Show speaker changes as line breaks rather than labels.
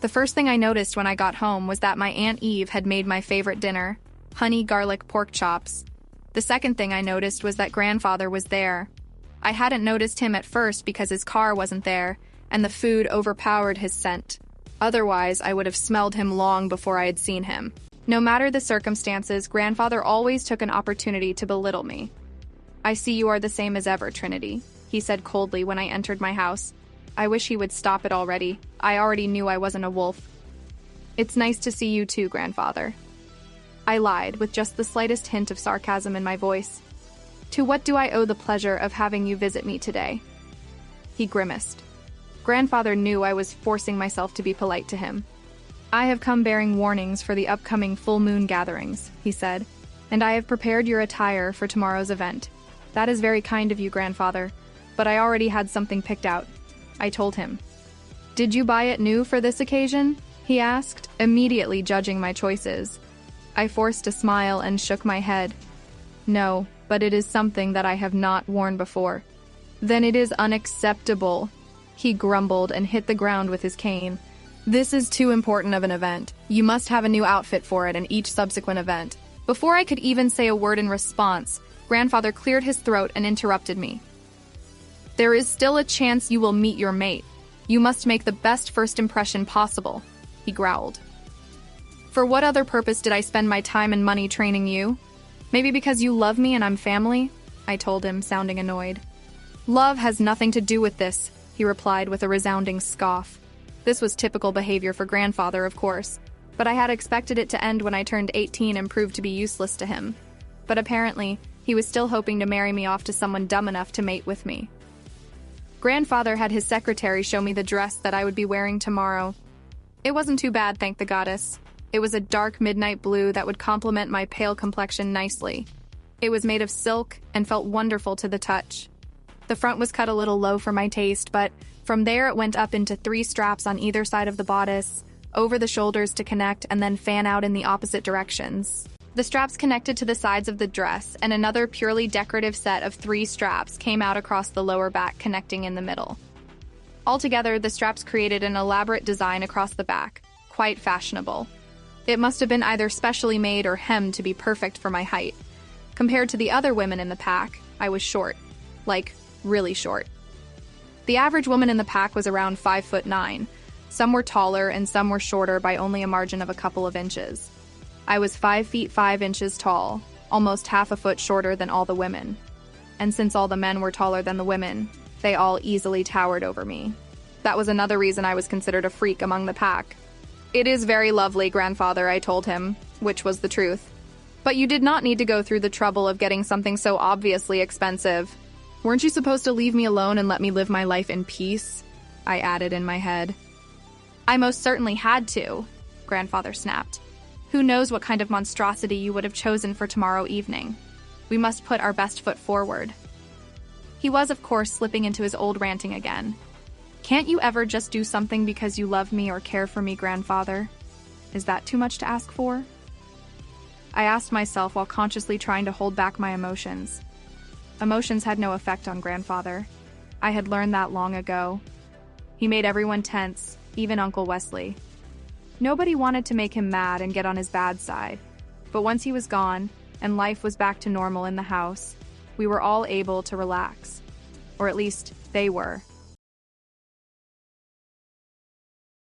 The first thing I noticed when I got home was that my Aunt Eve had made my favorite dinner, honey garlic pork chops. The second thing I noticed was that grandfather was there. I hadn't noticed him at first because his car wasn't there, and the food overpowered his scent. Otherwise, I would have smelled him long before I had seen him. No matter the circumstances, grandfather always took an opportunity to belittle me. "I see you are the same as ever, Trinity," he said coldly when I entered my house. I wish he would stop it already. I already knew I wasn't a wolf. "It's nice to see you too, grandfather." I lied, with just the slightest hint of sarcasm in my voice. "To what do I owe the pleasure of having you visit me today?" He grimaced. Grandfather knew I was forcing myself to be polite to him. "I have come bearing warnings for the upcoming full moon gatherings," he said, "and I have prepared your attire for tomorrow's event." "That is very kind of you, grandfather, but I already had something picked out," I told him. "Did you buy it new for this occasion?" he asked, immediately judging my choices. I forced a smile and shook my head. "No, but it is something that I have not worn before." "Then it is unacceptable," he grumbled and hit the ground with his cane. "This is too important of an event. You must have a new outfit for it in each subsequent event." Before I could even say a word in response, grandfather cleared his throat and interrupted me. "There is still a chance you will meet your mate. You must make the best first impression possible," he growled. "For what other purpose did I spend my time and money training you? Maybe because you love me and I'm family?" I told him, sounding annoyed. "Love has nothing to do with this," he replied with a resounding scoff. This was typical behavior for grandfather, of course, but I had expected it to end when I turned 18 and proved to be useless to him. But apparently, he was still hoping to marry me off to someone dumb enough to mate with me. Grandfather had his secretary show me the dress that I would be wearing tomorrow. It wasn't too bad, thank the goddess. It was a dark midnight blue that would complement my pale complexion nicely. It was made of silk and felt wonderful to the touch. The front was cut a little low for my taste, but from there it went up into 3 straps on either side of the bodice, over the shoulders to connect and then fan out in the opposite directions. The straps connected to the sides of the dress, and another purely decorative set of 3 straps came out across the lower back, connecting in the middle. Altogether, the straps created an elaborate design across the back, quite fashionable. It must have been either specially made or hemmed to be perfect for my height. Compared to the other women in the pack, I was short. Like, really short. The average woman in the pack was around 5'9". Some were taller and some were shorter by only a margin of a couple of inches. I was 5 feet 5 inches tall, almost half a foot shorter than all the women. And since all the men were taller than the women, they all easily towered over me. That was another reason I was considered a freak among the pack. "It is very lovely, grandfather," I told him, which was the truth. "But you did not need to go through the trouble of getting something so obviously expensive. Weren't you supposed to leave me alone and let me live my life in peace?" I added in my head. "I most certainly had to," grandfather snapped. "Who knows what kind of monstrosity you would have chosen for tomorrow evening? We must put our best foot forward." He was, of course, slipping into his old ranting again. "Can't you ever just do something because you love me or care for me, grandfather? Is that too much to ask for?" I asked myself while consciously trying to hold back my emotions. Emotions had no effect on grandfather. I had learned that long ago. He made everyone tense, even Uncle Wesley. Nobody wanted to make him mad and get on his bad side. But once he was gone, and life was back to normal in the house, we were all able to relax. Or at least, they were.